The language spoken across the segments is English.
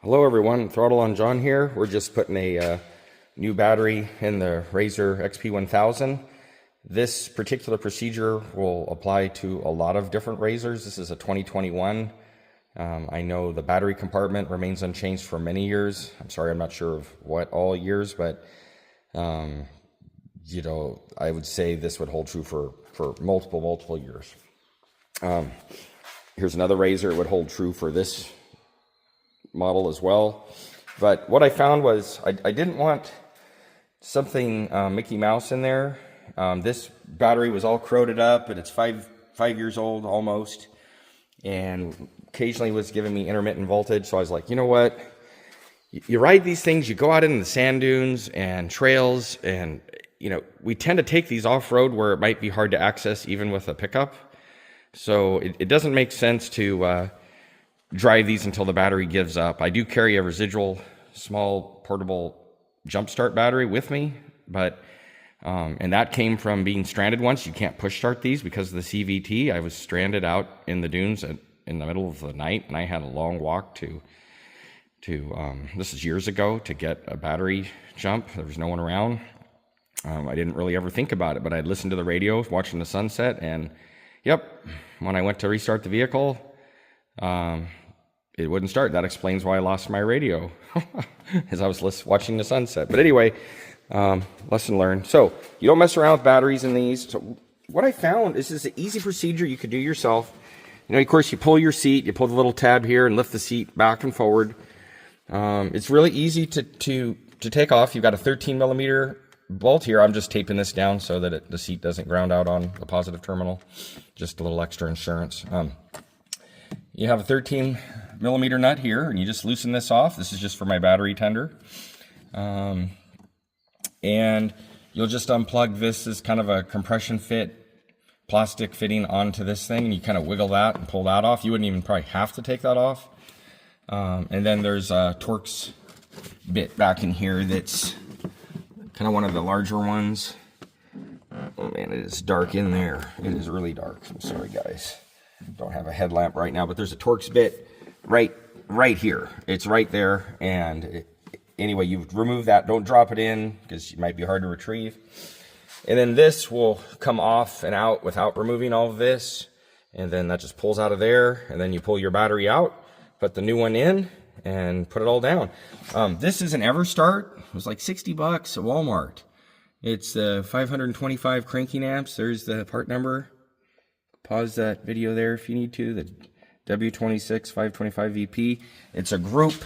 Hello everyone, Throttle-On John here. We're just putting a new battery in the RZR XP 1000. This particular procedure will apply to a lot of different RZRs. This is a 2021. I know the battery compartment remains unchanged for many years. I'm sorry, I'm not sure of what all years, but you know, I would say this would hold true for multiple years. Here's another RZR. It would hold true for this model as well. But what I found was I didn't want something Mickey Mouse in there. This battery was all corroded up, and it's five years old almost, and occasionally was giving me intermittent voltage. So I was like, you know what, you ride these things, you go out in the sand dunes and trails, and you know, we tend to take these off-road where it might be hard to access even with a pickup. So it doesn't make sense to drive these until the battery gives up. I do carry a residual small portable jump start battery with me, but and that came from being stranded once. You can't push start these because of the CVT. I was stranded out in the dunes in the middle of the night, and I had a long walk to this is years ago, to get a battery jump. There was no one around. I didn't really ever think about it, but I'd listen to the radio watching the sunset, and yep, when I went to restart the vehicle, it wouldn't start. That explains why I lost my radio, as I was watching the sunset. But anyway, lesson learned. So you don't mess around with batteries in these. So what I found is this is an easy procedure you could do yourself. You know, of course, you pull your seat, you pull the little tab here and lift the seat back and forward. It's really easy to take off. You've got a 13 millimeter bolt here. I'm just taping this down so that the seat doesn't ground out on the positive terminal. Just a little extra insurance. You have a 13 millimeter nut here, and you just loosen this off. This is just for my battery tender. And you'll just unplug this as kind of a compression fit plastic fitting onto this thing, and you kind of wiggle that and pull that off. You wouldn't even probably have to take that off. And then there's a Torx bit back in here that's kind of one of the larger ones. Oh man, it is dark in there. It is really dark. I'm sorry, guys. Don't have a headlamp right now, but there's a Torx bit right here. It's right there, and anyway, you remove that. Don't drop it in because it might be hard to retrieve. And then this will come off and out without removing all of this, and then that just pulls out of there, and then you pull your battery out, put the new one in, and put it all down. This is an EverStart. It was like 60 bucks at Walmart. It's 525 cranking amps. There's the part number. Pause that video there if you need to. The W26 525 VP. It's a group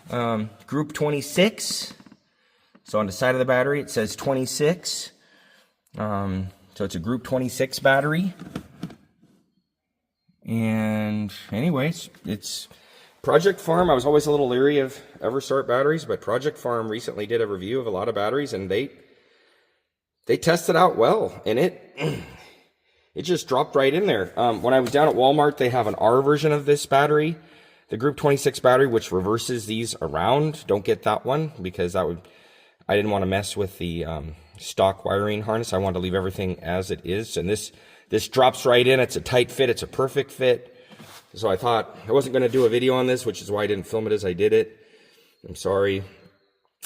26. So on the side of the battery it says 26. So it's a group 26 battery. And anyways, it's Project Farm. I was always a little leery of EverStart batteries, but Project Farm recently did a review of a lot of batteries, and they tested out well, and it just dropped right in there. When I was down at Walmart, they have an R version of this battery, the Group 26 battery, which reverses these around. Don't get that one because I didn't want to mess with the stock wiring harness. I wanted to leave everything as it is, and this drops right in. It's a tight fit. It's a perfect fit. So I thought I wasn't going to do a video on this, which is why I didn't film it as I did it. I'm sorry.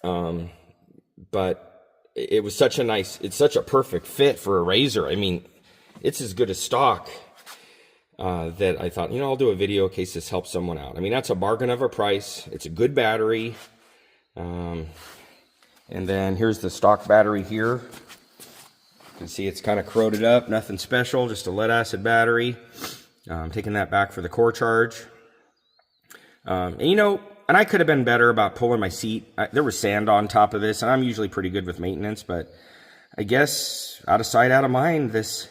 But it was it's such a perfect fit for a RZR. I mean, it's as good as stock that I thought, you know, I'll do a video in case this helps someone out. I mean, that's a bargain of a price. It's a good battery. And then here's the stock battery here. You can see it's kind of corroded up. Nothing special, just a lead acid battery. I'm taking that back for the core charge. And you know, and I could have been better about pulling my seat. There was sand on top of this, and I'm usually pretty good with maintenance, but I guess out of sight, out of mind, this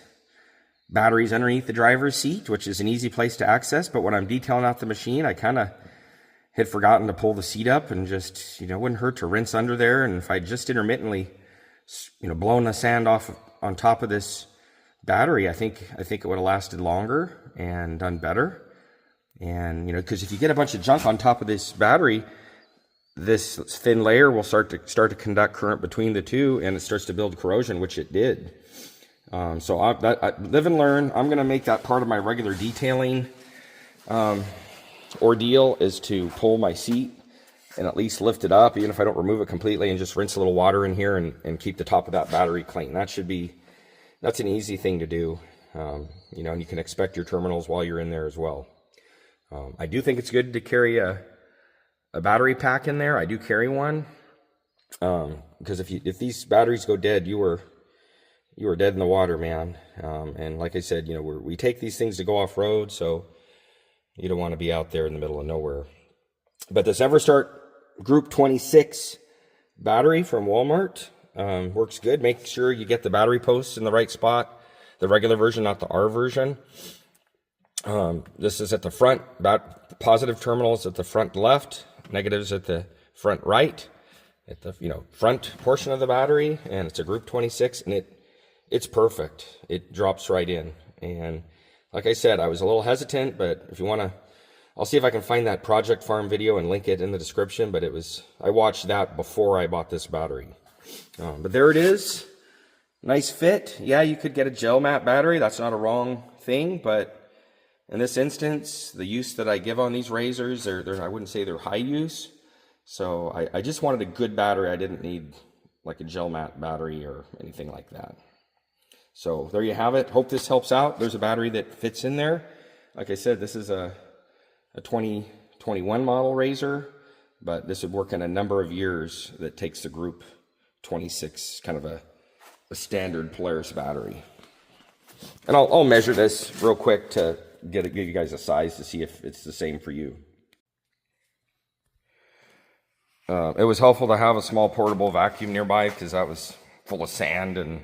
battery's underneath the driver's seat, which is an easy place to access. But when I'm detailing out the machine, I kind of had forgotten to pull the seat up, and just, you know, it wouldn't hurt to rinse under there. And if I just intermittently, you know, blown the sand off on top of this battery, I think it would have lasted longer and done better. And, you know, because if you get a bunch of junk on top of this battery, this thin layer will start to conduct current between the two, and it starts to build corrosion, which it did. So I live and learn. I'm going to make that part of my regular detailing. ordeal is to pull my seat and at least lift it up, even if I don't remove it completely, and just rinse a little water in here and keep the top of that battery clean. That's an easy thing to do. You know, and you can inspect your terminals while you're in there as well. I do think it's good to carry a battery pack in there. I do carry one, because if these batteries go dead, you are dead in the water, man. And like I said, you know, we take these things to go off road, so you don't want to be out there in the middle of nowhere. But this EverStart Group 26 battery from Walmart works good. Make sure you get the battery posts in the right spot. The regular version, not the R version. This is at the front. Positive terminals at the front left. Negatives at the front right. At the front portion of the battery, and it's a Group 26, and it's perfect. It drops right in. And like I said, I was a little hesitant, but if you want to, I'll see if I can find that Project Farm video and link it in the description. But I watched that before I bought this battery. But there it is. Nice fit. Yeah, you could get a gel mat battery. That's not a wrong thing, but in this instance, the use that I give on these razors, I wouldn't say they're high use. So I just wanted a good battery. I didn't need like a gel mat battery or anything like that. So there you have it. Hope this helps out. There's a battery that fits in there. Like I said, this is a 2021 model razor, but this would work in a number of years that takes the Group 26, kind of a standard Polaris battery. And I'll measure this real quick to give you guys a size to see if it's the same for you. It was helpful to have a small portable vacuum nearby because that was full of sand and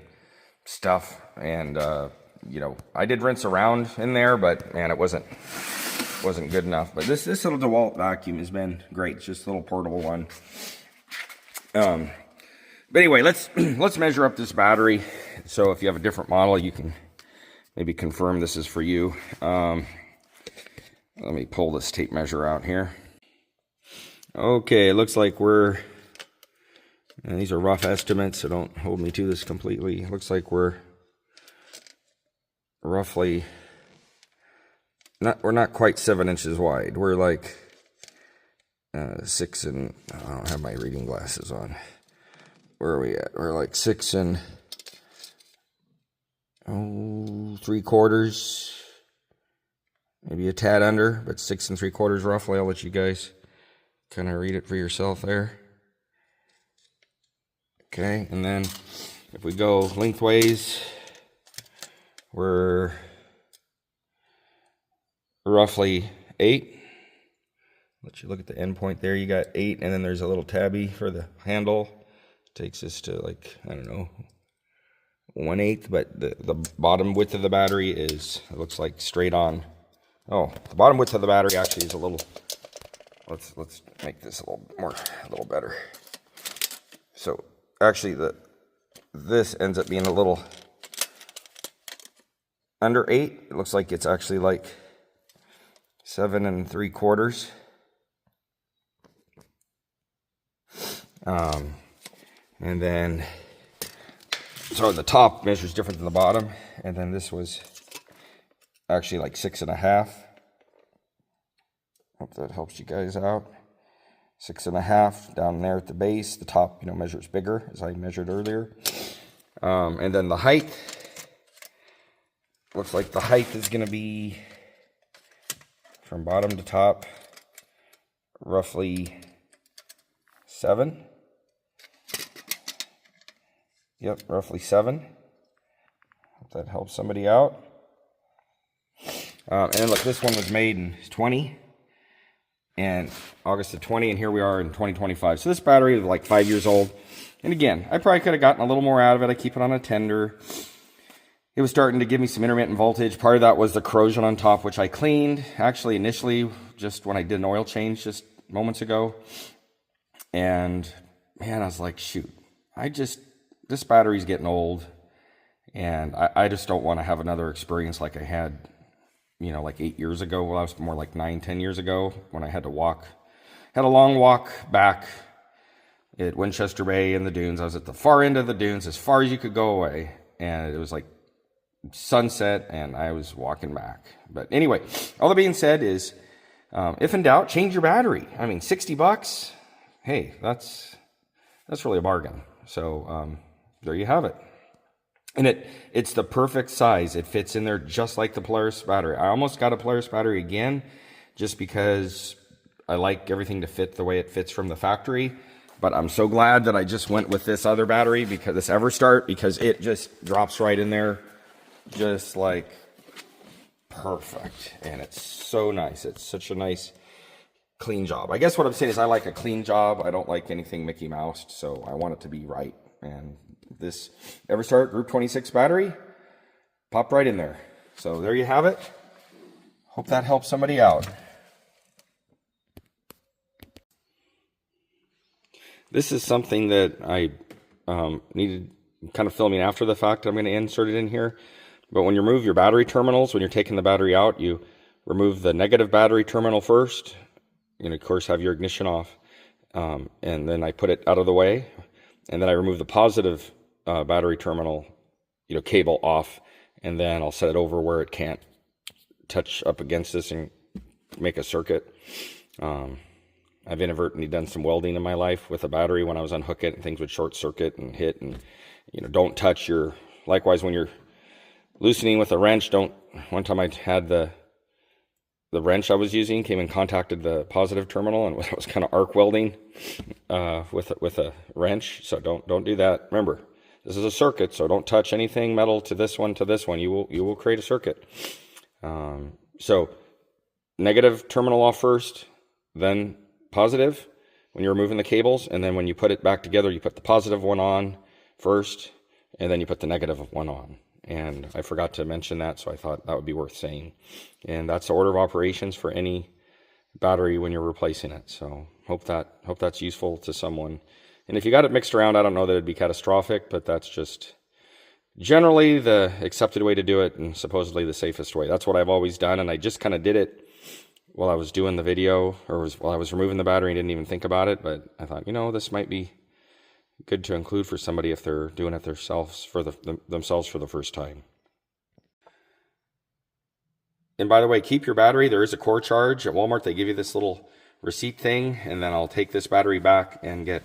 stuff. And I did rinse around in there, but man, it wasn't good enough. But this little DeWalt vacuum has been great. It's just a little portable one. But anyway, let's measure up this battery. So if you have a different model, you can maybe confirm this is for you. Let me pull this tape measure out here. Okay, it looks like and these are rough estimates, so don't hold me to this completely. It looks like we're roughly we're not quite 7 inches wide. We're like 6 and I don't have my reading glasses on. Where are we at? We're like 6 and 3/4, maybe a tad under, but 6 3/4 roughly. I'll let you guys kind of read it for yourself there. Okay, and then if we go lengthways, we're roughly 8. Let you look at the end point there. You got 8, and then there's a little tabby for the handle. Takes us to like, I don't know, 1/8, but the bottom width of the battery it looks like straight on. Oh, the bottom width of the battery actually is a little, let's make this a little better. So actually this ends up being a little under 8. It looks like it's actually like 7 3/4. And then, so the top measures different than the bottom, and then this was actually like 6 1/2. Hope that helps you guys out. 6 1/2 down there at the base. The top, measures bigger, as I measured earlier. And then the height, looks like the height is going to be from bottom to top roughly 7. Yep, roughly 7. Hope that helps somebody out. And then look, this one was made in 20, and August of 20, and here we are in 2025. So this battery is like 5 years old. And again, I probably could have gotten a little more out of it. I keep it on a tender. It was starting to give me some intermittent voltage. Part of that was the corrosion on top, which I cleaned. Actually, initially, just when I did an oil change just moments ago. And man, I was like, shoot, this battery's getting old, and I just don't want to have another experience like I had, like 8 years ago. Well, I was more like 9, 10 years ago when I had to had a long walk back at Winchester Bay in the dunes. I was at the far end of the dunes, as far as you could go away, and it was like sunset, and I was walking back. But anyway, all that being said is If in doubt, change your battery. I mean, 60 bucks. Hey, that's really a bargain. So there you have it. And it's the perfect size. It fits in there just like the Polaris battery. I almost got a Polaris battery again just because I like everything to fit the way it fits from the factory. But I'm so glad that I just went with this other battery, because this EverStart, because it just drops right in there just like perfect. And it's so nice. It's such a nice clean job. I guess what I'm saying is I like a clean job. I don't like anything Mickey Moused, so I want it to be right. And this EverStart Group 26 battery popped right in there. So there you have it. Hope that helps somebody out. This is something that I needed kind of filming after the fact. I'm going to insert it in here. But when you remove your battery terminals, when you're taking the battery out, you remove the negative battery terminal first. And of course have your ignition off. And then I put it out of the way. And then I remove the positive battery terminal, cable off. And then I'll set it over where it can't touch up against this and make a circuit. I've inadvertently done some welding in my life with a battery when I was unhook it, and things would short circuit and hit. And don't touch your. Likewise, when you're loosening with a wrench, don't. One time I had the wrench I was using came and contacted the positive terminal, and I was kind of arc welding with a wrench. So don't do that. Remember, this is a circuit, so don't touch anything metal to this one. You will create a circuit. So negative terminal off first, then positive when you're removing the cables, and then when you put it back together, you put the positive one on first, and then you put the negative one on. And I forgot to mention that, so I thought that would be worth saying. And that's the order of operations for any battery when you're replacing it. So hope that's useful to someone. And if you got it mixed around, I don't know that it'd be catastrophic, but that's just generally the accepted way to do it, and supposedly the safest way. That's what I've always done, and I just kind of did it while I was doing the video, while I was removing the battery, and didn't even think about it. But I thought, this might be good to include for somebody if they're doing it themselves for the first time. And by the way, keep your battery. There is a core charge at Walmart. They give you this little receipt thing, and then I'll take this battery back and get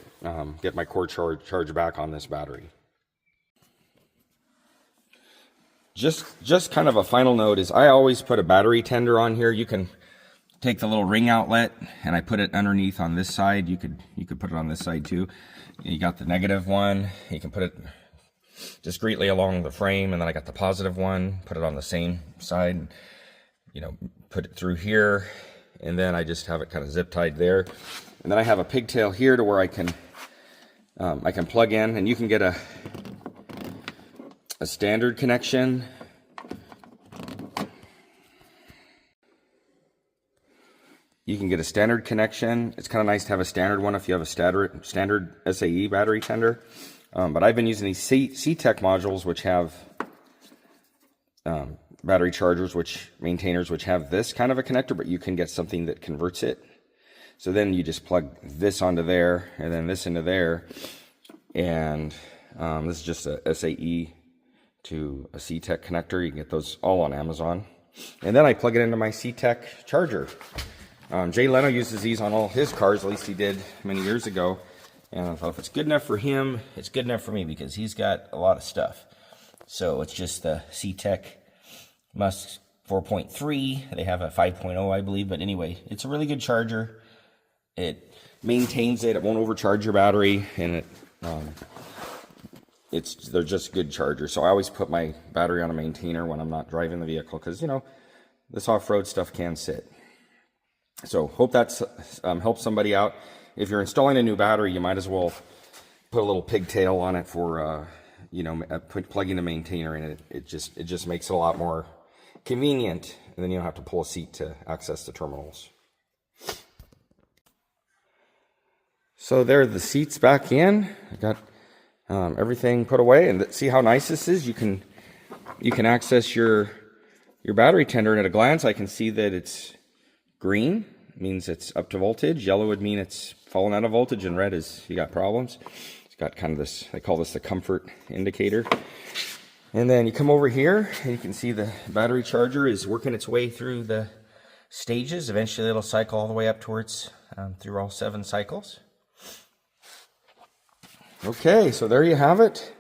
my core charge back on this battery. Just kind of a final note is I always put a battery tender on here. You can take the little ring outlet, and I put it underneath on this side. You could put it on this side too. You got the negative one. You can put it discreetly along the frame, and then I got the positive one. Put it on the same side. Put it through here, and then I just have it kind of zip tied there. And then I have a pigtail here to where I can plug in, and you can get a standard connection. You can get a standard connection. It's kind of nice to have a standard one if you have a standard SAE battery tender. But I've been using these C-Tech modules, which have battery chargers, maintainers, which have this kind of a connector, but you can get something that converts it. So then you just plug this onto there, and then this into there. And this is just a SAE to a C-Tech connector. You can get those all on Amazon. And then I plug it into my C-Tech charger. Jay Leno uses these on all his cars, at least he did many years ago. And I thought, if it's good enough for him, it's good enough for me, because he's got a lot of stuff. So it's just the C-Tech Musk 4.3. They have a 5.0, I believe. But anyway, it's a really good charger. It maintains it. It won't overcharge your battery. And they're just good chargers. So I always put my battery on a maintainer when I'm not driving the vehicle, because, this off-road stuff can sit. So hope that's helps somebody out. If you're installing a new battery, you might as well put a little pigtail on it for, plugging a maintainer in it. It just makes it a lot more convenient, and then you don't have to pull a seat to access the terminals. So there are the seats back in. I got everything put away, and see how nice this is. You can access your battery tender, and at a glance I can see that it's green. It means it's up to voltage. Yellow would mean it's fallen out of voltage, and red is you got problems. It's got kind of this, they call this the comfort indicator. And then you come over here and you can see the battery charger is working its way through the stages. Eventually it'll cycle all the way up towards through all 7 cycles. Okay, so there you have it.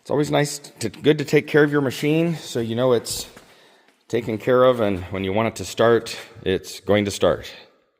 It's always good to take care of your machine so you know it's taken care of, and when you want it to start, it's going to start.